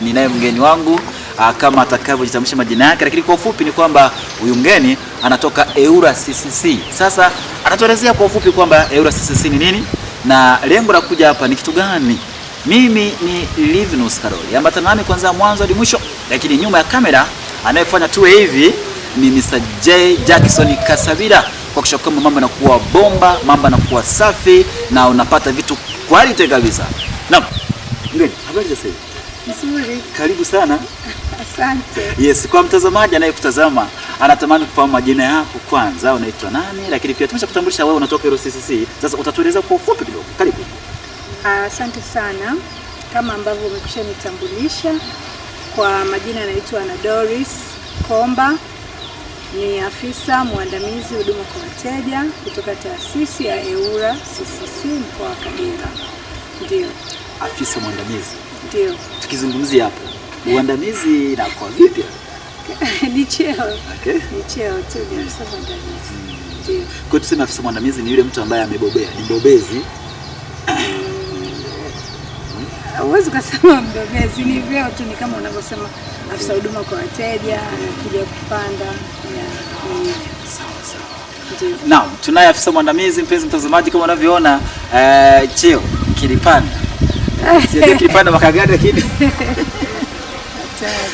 ninaye mgeni wangu kama atakavyojitambulisha majina yake, lakini kwa ufupi ni kwamba huyu mgeni anatoka EWURA CCC. Sasa anatuelezea kwa ufupi kwamba EWURA CCC ni nini na lengo la kuja hapa ni kitu gani. Mimi ni Livinus Karoli, ambatana nami kwanza mwanzo hadi mwisho, lakini nyuma ya kamera anayefanya tuwe hivi ni Mr. J Jackson Kasabira, kwa kisha kwamba mambo yanakuwa bomba, mambo yanakuwa safi na unapata vitu quality kabisa. Naam. Ngeni, habari za sasa? Nzuri. Karibu sana. Asante. Yes, kwa mtazamaji anayekutazama anatamani kufahamu majina yako kwanza, unaitwa nani? Lakini pia tumeshakutambulisha wewe unatoka EWURA CCC. Sasa utatueleza kwa ufupi kidogo. Karibu. Asante sana. Kama ambavyo umekwisha nitambulisha, kwa majina naitwa Ana Doris Komba. Ni afisa mwandamizi huduma kwa wateja kutoka taasisi ya EWURA CCC mkoa wa Kagera. Ndio. Afisa mwandamizi. Ndio. Tukizungumzia hapo, uandamizi na kwa vipi? Ni cheo. Okay. Ni cheo tu, ni afisa mwandamizi. Ndio. Kwa tuseme afisa mwandamizi ni yule mtu ambaye amebobea, ni mbobezi. Huwezi kusema mbobezi, ni vyeo tu, ni kama unavyosema afisa huduma kwa wateja anakuja kupanda. Sawa sawa. Naam, tunaye afisa mwandamizi, mpenzi mtazamaji, kama unavyoona cheo kilipanda. Sio kilipanda mwaka gani lakini.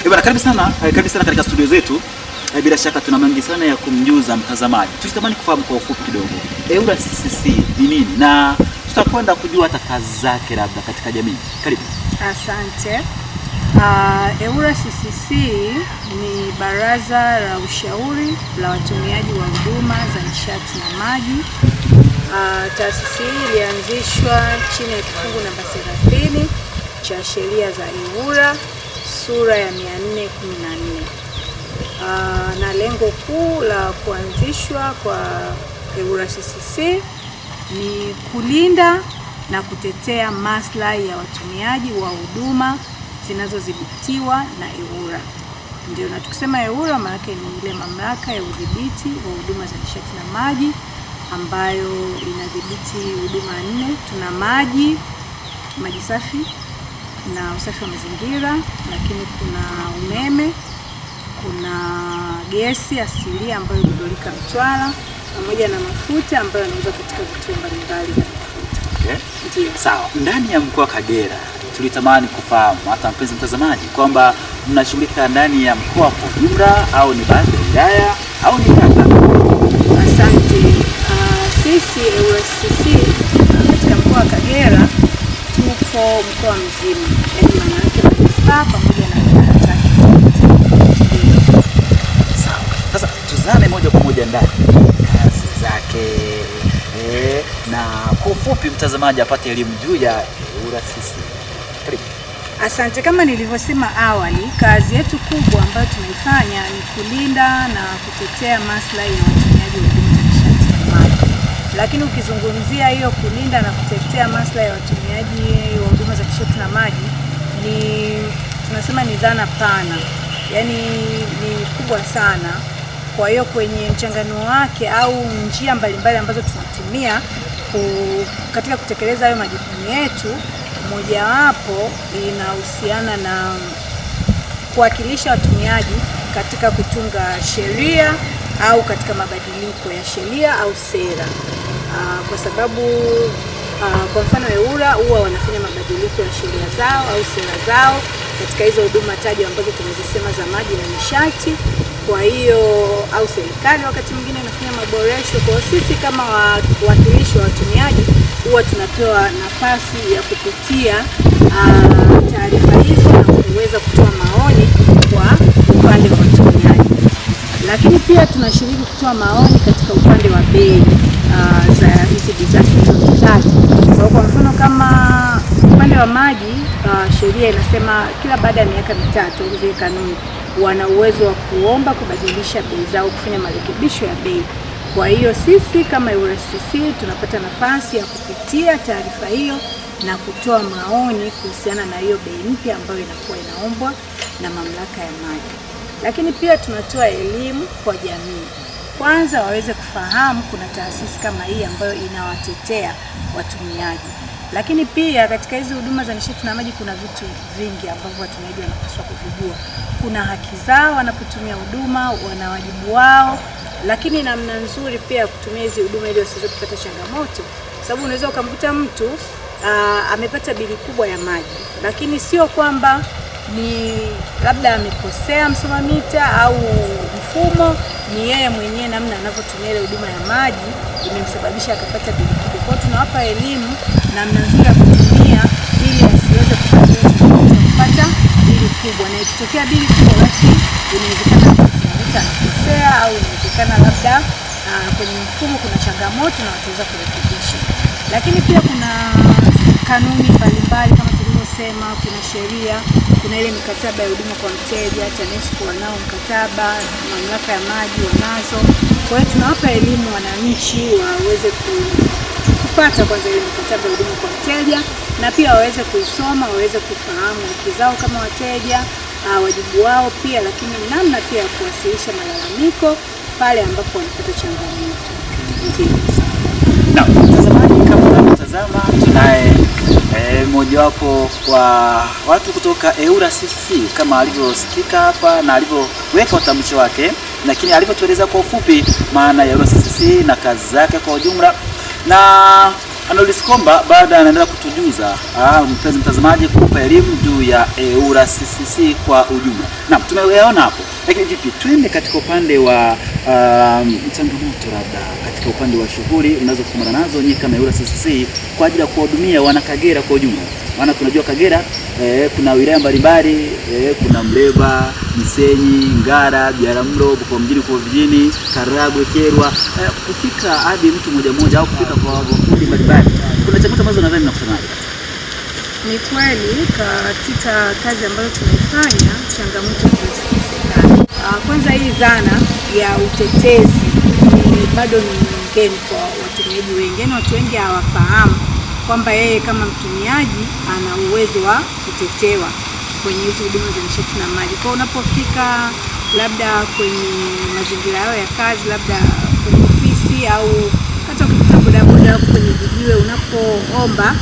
Bwana, karibu sana katika studio zetu. Bila shaka tuna mengi sana ya kumjuza mtazamaji. Tulitamani kufahamu kwa ufupi kidogo EWURA CCC ni nini na tutakwenda kujua hata kazi zake labda katika jamii. Karibu. Asante. EWURA CCC ni baraza la ushauri la watumiaji wa huduma za nishati na maji. Taasisi hii ilianzishwa chini ya kifungu namba 30 cha sheria za EWURA sura ya 414. Na lengo kuu la kuanzishwa kwa EWURA CCC ni kulinda na kutetea maslahi ya watumiaji wa huduma zinazodhibitiwa na EWURA. Ndio, na tukisema EWURA maana yake ni ile mamlaka ya udhibiti wa huduma za nishati na maji ambayo inadhibiti huduma 4. Tuna maji safi na usafi wa mazingira, lakini kuna umeme, kuna gesi asilia ambayo hudolika Mtwara, pamoja na mafuta ambayo yanauzwa katika vituo mbalimbali vya mafuta. Okay. Sawa. Ndani ya mkoa wa Kagera tulitamani kufahamu hata mpenzi mtazamaji kwamba mnashughulika ndani ya mkoa kwa jumla au ni baadhi ya wilaya au ni kata? Asante. Sisi EWURA CCC katika mkoa wa Kagera tuko mkoa mzima, yaani maana yake manispaa pamoja na wilaya zake. Sawa. Sasa tuzame moja kwa moja ndani kazi zake na kwa ufupi mtazamaji apate elimu juu ya EWURA CCC. Karibu. Asante. Kama nilivyosema awali, kazi yetu kubwa ambayo tunaifanya ni kulinda na kutetea maslahi ya watumiaji wa huduma za nishati na maji. Lakini ukizungumzia hiyo kulinda na kutetea maslahi ya watumiaji wa huduma za nishati na maji, tunasema ni dhana pana, yaani ni kubwa sana. Kwa hiyo kwenye mchanganuo wake au njia mbalimbali ambazo tunatumia katika kutekeleza hayo majukumu yetu, mojawapo inahusiana na kuwakilisha watumiaji katika kutunga sheria au katika mabadiliko ya sheria au sera. Kwa sababu kwa mfano EWURA huwa wanafanya mabadiliko ya sheria zao au sera zao katika hizo huduma taji ambazo tumezisema za maji na nishati. Kwa hiyo au serikali wakati mwingine inafanya maboresho. Kwa sisi kama wawakilishi wa watumiaji huwa tunapewa nafasi ya kupitia taarifa hizo na kuweza kutoa maoni kwa upande wa watumiaji. Lakini pia tunashiriki kutoa maoni katika upande wa bei za hizi bidhaa tunazozitaja. Kwa mfano kama upande wa maji, sheria inasema kila baada ya miaka 3 zile kanuni wana uwezo wa kuomba kubadilisha bei zao, kufanya marekebisho ya bei. Kwa hiyo sisi kama EWURA CCC tunapata nafasi ya kupitia taarifa hiyo na kutoa maoni kuhusiana na hiyo bei mpya ambayo inakuwa inaombwa na mamlaka ya maji. Lakini pia tunatoa elimu kwa jamii. Kwanza waweze kufahamu kuna taasisi kama hii ambayo inawatetea watumiaji. Lakini pia katika hizi huduma za nishati na maji kuna vitu vingi ambavyo watumiaji wanapaswa kuvijua. Kuna haki zao wanapotumia huduma, wana wajibu wao, lakini namna nzuri pia kutumia hizi huduma ili wasiweze kupata changamoto, sababu unaweza ukamkuta mtu amepata bili kubwa ya maji, lakini sio kwamba ni labda amekosea msoma mita au mfumo, ni yeye mwenyewe namna anavyotumia ile huduma ya maji imemsababisha akapata bili kubwa. Kwa hiyo tunawapa elimu namna nzuri ya kutumia ili asiweze kupata bili kubwa, na ikitokea bili kubwa basi inawezekana msoma anakosea au inawezekana labda kwenye mfumo kuna changamoto na wataweza kurekebisha. Lakini pia kuna kanuni mbalimbali kama tulivyosema, kuna sheria, kuna ile mikataba ya huduma kwa mteja, TANESCO wanao mkataba, mamlaka ya maji wanazo. Kwa hiyo tunawapa elimu wananchi waweze kupata kwanza ile mikataba ya huduma kwa mteja, na pia waweze kuisoma, waweze kufahamu haki zao kama wateja, wajibu wao pia, lakini namna pia ya kuwasilisha malalamiko pale ambapo wanapata changamoto. Na mtazamaji, kama unavyotazama tunaye mmojawapo wa watu kutoka EWURA CCC kama alivyosikika hapa na alivyoweka utambulisho wake, lakini alivyotueleza kwa ufupi maana ya EWURA CCC na kazi zake kwa ujumla, na Anodis Komba baada anaendelea kutujuza mpenzi mtazamaji, kukupa elimu juu ya EWURA CCC kwa ujumla. Naam, tumeyaona hapo, lakini vipi twende katika upande wa changamoto, labda katika upande wa shughuli unazokumbana nazo nyinyi kama EWURA CCC kwa ajili ya kuwahudumia wana Kagera kwa ujumla. Maana tunajua Kagera kuna wilaya mbalimbali, kuna Mleba, Misenyi, Ngara, Biharamulo, kwa mjini, kwa vijijini, Karagwe, Kyerwa, kufika hadi mtu mmoja au kufika kwa wakundi mbalimbali. Kuna changamoto ambazo nadhani mnakutana nazo. Ni kweli katika kazi ambayo tunaifanya changamoto zinazokosekana. Kwanza hii dhana ya utetezi bado ni ngeni kwa watumiaji wengi. Yaani watu wengi hawafahamu kwamba yeye kama mtumiaji ana uwezo wa kutetewa kwenye hizo huduma za nishati na maji. Kwa unapofika labda kwenye mazingira yao ya kazi, labda kwenye ofisi au hata ukipita bodaboda kwenye vijiwe, unapoomba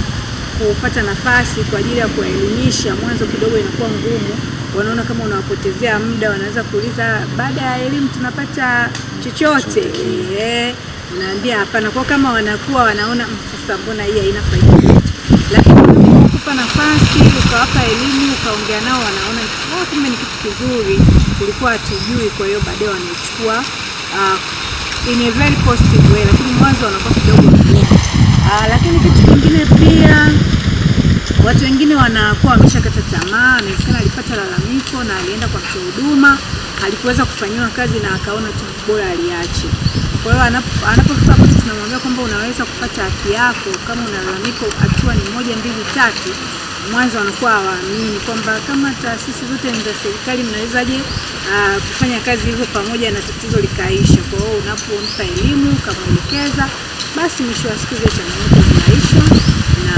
kupata nafasi kwa ajili ya kuelimisha, mwanzo kidogo inakuwa ngumu. Wanaona kama unawapotezea muda, wanaweza kuuliza baada ya elimu tunapata chochote. Unaambia hapana. Kwa kama wanakuwa wanaona sasa mbona hii haina faida yetu. Lakini unapokupa nafasi, ukawapa elimu, ukaongea nao, wanaona kumbe ni kitu kizuri, tulikuwa hatujui. Kwa hiyo baadaye wanachukua in a very positive way, lakini mwanzo wanakuwa kidogo ngumu. Lakini kitu kingine pia, watu wengine wanakuwa wameshakata tamaa. Inawezekana alipata lalamiko na alienda kwa mtoa huduma, alikuweza kufanyiwa kazi na akaona tu bora aliache. Kwa hiyo anapofika hapo tunamwambia kwamba unaweza kupata haki yako kama una lalamiko, hatua ni 1, 2, 3. Mwanzo wanakuwa hawaamini kwamba kama taasisi zote za serikali mnawezaje kufanya kazi hivyo pamoja na tatizo likaisha. Kwa hiyo unapompa elimu, ukamwelekeza, basi mwisho wa siku hizo changamoto zinaisha na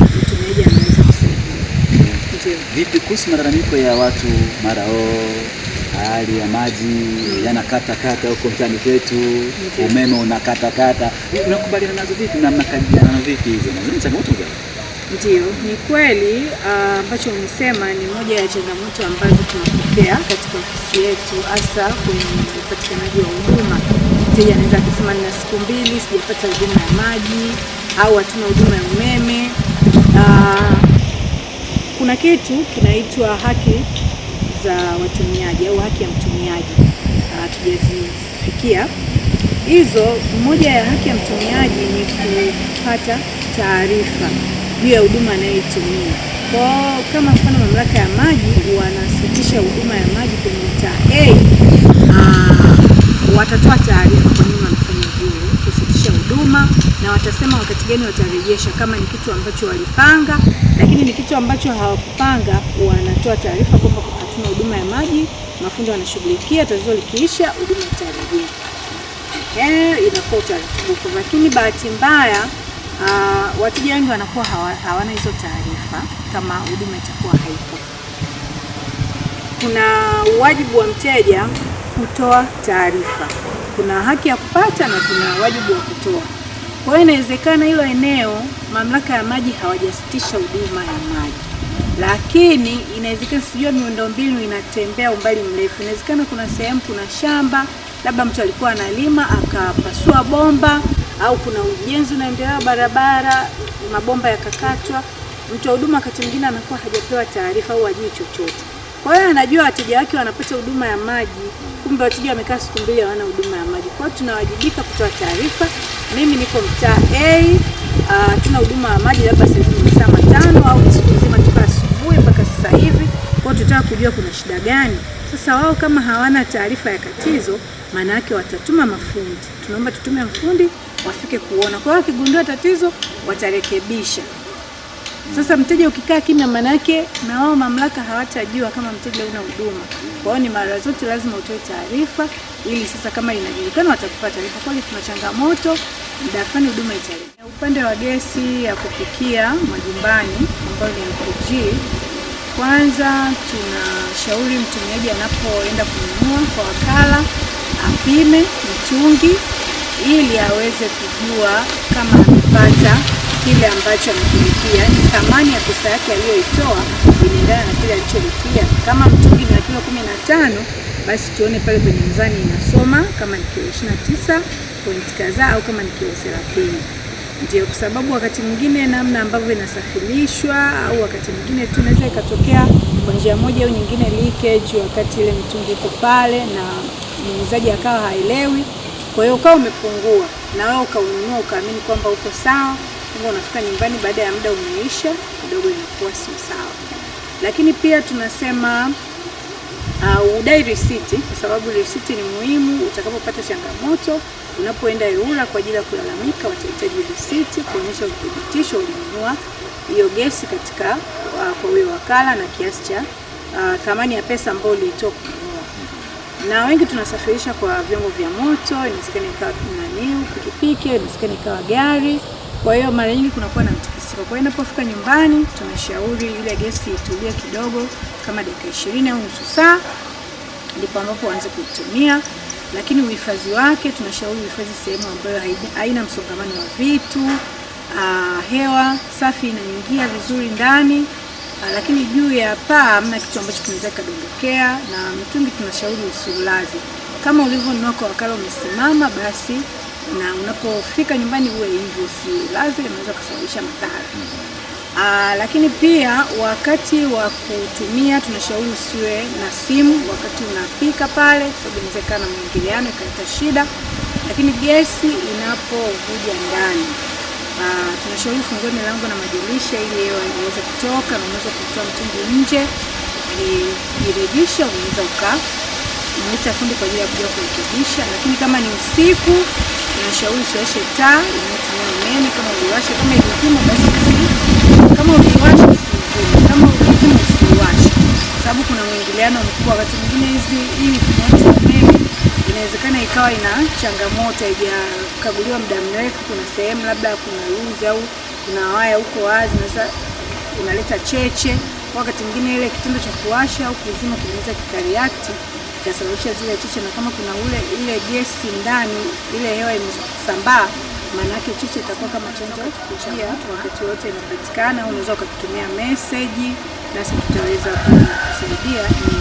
mtumiaji anaweza kusaidia. Vipi kuhusu malalamiko ya watu mara hali ya maji yanakata huko mtaani kwetu, umeme unakata, unakubaliana nazo vipi na mnakabiliana na vipi hizo? Ni changamoto gani? Ndio, ni kweli ambacho umesema ni moja ya changamoto ambazo tunapokea katika ofisi yetu, hasa kwenye upatikanaji wa huduma. Mteja anaweza kusema nina siku 2 sijapata huduma ya maji au hatuna huduma ya umeme. Kuna kitu kinaitwa haki za watumiaji au haki ya mtumiaji, tujazifikia hizo. Moja ya haki ya mtumiaji ni kupata taarifa juu ya huduma anayoitumia. Kwa kama mfano mamlaka ya maji wanasitisha huduma ya maji kwenye mtaa watatoa taarifa kwa nini wanafanya vile kusitisha huduma, na watasema wakati gani watarejesha. Kama ni kitu ambacho walipanga, lakini ni kitu ambacho hawakupanga, wanatoa taarifa kwamba hatuna huduma ya maji, mafundi wanashughulikia, tatizo likiisha huduma itarejea. Inakuwa utaratibu. Lakini bahati mbaya wateja wengi wanakuwa hawana hizo taarifa kama huduma itakuwa haipo. Kuna wajibu wa mteja kutoa taarifa, kuna haki ya kupata na kuna wajibu wa kutoa. Kwa hiyo inawezekana hilo eneo mamlaka ya maji hawajasitisha huduma ya maji, lakini inawezekana, sijua miundombinu inatembea umbali mrefu. Inawezekana kuna sehemu, kuna shamba, labda mtu alikuwa analima akapasua bomba, au kuna ujenzi unaendelea barabara, mabomba yakakatwa. Mtu wa huduma wakati mwingine anakuwa hajapewa taarifa au hajui chochote. Kwa hiyo anajua wateja wake wanapata huduma ya maji, kumbe wateja wamekaa siku mbili hawana huduma ya maji. Kwa hiyo tunawajibika kutoa taarifa. Mimi niko mtaa A, tuna huduma ya maji labda sasa hivi masaa 5 au siku nzima toka asubuhi mpaka sasa hivi. Kwa hiyo tutaka kujua kuna shida gani. Sasa wao kama hawana taarifa ya tatizo, maana yake watatuma mafundi. Tunaomba tutume mfundi wafike kuona. Kwa hiyo wakigundua tatizo watarekebisha. Sasa mteja ukikaa kimya, maana yake na wao mamlaka hawatajua kama mteja una huduma. Kwa hiyo ni mara zote lazima utoe taarifa, ili sasa kama inajulikana watakupa taarifa. Kwa hiyo tuna changamoto, muda fulani huduma itarejea. Upande wa gesi ya kupikia majumbani ambayo ni LPG, kwanza tunashauri mtumiaji anapoenda kununua kwa wakala apime mtungi ili aweze kujua kama amepata kile ambacho amekilipia, ni thamani ya pesa yake aliyoitoa inaendana na kile alicholipia. Kama mtungi ni kilo 15, basi tuone pale kwenye mzani inasoma kama ni kilo 29 point kadhaa au kama ni kilo 30. Ndio kwa sababu wakati mwingine namna ambavyo inasafirishwa au wakati mwingine tunaweza ikatokea kwa njia moja au nyingine leakage wakati ile mtungi iko pale na muuzaji akawa haelewi. Kwa hiyo ukawa umepungua na wewe ukaununua ukaamini kwamba uko sawa, unafika nyumbani baada ya muda umeisha, kidogo inakuwa si sawa. Lakini pia tunasema udai risiti, kwa sababu risiti ni muhimu. Utakapopata changamoto, unapoenda EWURA kwa ajili ya kulalamika, watahitaji risiti kuonyesha uthibitisho ulinunua hiyo gesi katika kwa huyo wakala na kiasi cha thamani ya pesa ambayo uliitoa kununua. Na wengi tunasafirisha kwa vyombo vya moto, inawezekana ikawa pikipiki, inawezekana ikawa gari. Kwa hiyo mara nyingi kunakuwa na mtikisiko. Kwa hiyo inapofika nyumbani, tunashauri ile gesi itulie kidogo kama dakika 20 au nusu saa, ndipo ambapo uanze kuitumia. Lakini uhifadhi wake tunashauri uhifadhi sehemu ambayo haina msongamano wa vitu, hewa safi inaingia vizuri ndani, lakini juu ya paa hamna kitu ambacho kinaweza kudondokea, na mtungi tunashauri usiulaze. Kama ulivyonunua kwa wakala umesimama, basi na unapofika nyumbani uwe hivyo, usilaze, inaweza kusababisha madhara. Lakini pia wakati wa kutumia tunashauri usiwe na simu wakati unapika pale, sababu inawezekana mwingiliano ikaleta shida. Lakini gesi inapovuja ndani, tunashauri ufungue milango na madirisha ili hewa iweze kutoka, na unaweza kutoa mtungi nje, irejesha, unaweza ukamuita fundi kwa ajili ya kuja kurekebisha. Lakini kama ni usiku, tunashauri usiwashe taa inayotumia umeme. Kama uliwasha, kama ilizima basi kama uliwasha usizime, kama ulizima usiwashe, sababu kuna mwingiliano mkubwa. Wakati mwingine hii moto umeme inawezekana ikawa ina changamoto, haijakaguliwa muda mrefu, kuna sehemu labda kuna luzi au kuna waya huko wazi, na sasa unaleta cheche. Wakati mwingine ile kitendo cha kuwasha au kuzima kinaweza kikareact ikasababisha zile cheche, na kama kuna ile gesi ndani, ile hewa imesambaa, maana yake cheche itakuwa kama chanzo cha kujia. Wakati wote inapatikana, unaweza ukatumia message nasi tutaweza kusaidia. Ni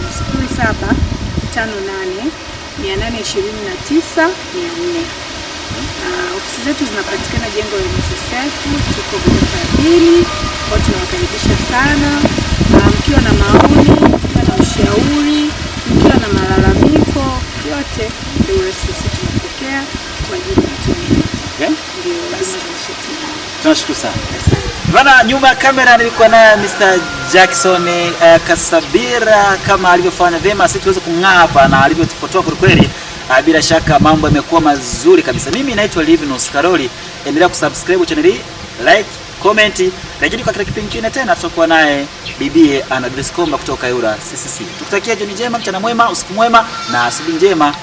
0758829400. Ofisi zetu zinapatikana jengo la NSSF, tuko ghorofa ya 2. Kwa tunawakaribisha sana. Mkiwa na maoni, mkiwa na ushauri, mkiwa na malalamiko yote, ndio sisi tunapokea kwa ajili ya kutumia. Tunashukuru sana. Bana, nyuma ya kamera nilikuwa na Mr. Jackson Kasabira, kama alivyofanya vyema sisi tuweze kung'aa hapa na alivyotupotoa kwa kweli. Bila shaka mambo yamekuwa mazuri kabisa. Mimi naitwa Livinus Karoli. Endelea kusubscribe channel hii, like, comment. Lakini kwa kila kipindi kingine tena tutakuwa naye Bibi Ana Grace Komba kutoka EWURA CCC. Tukutakia jioni njema, mchana mwema, usiku mwema na asubuhi njema.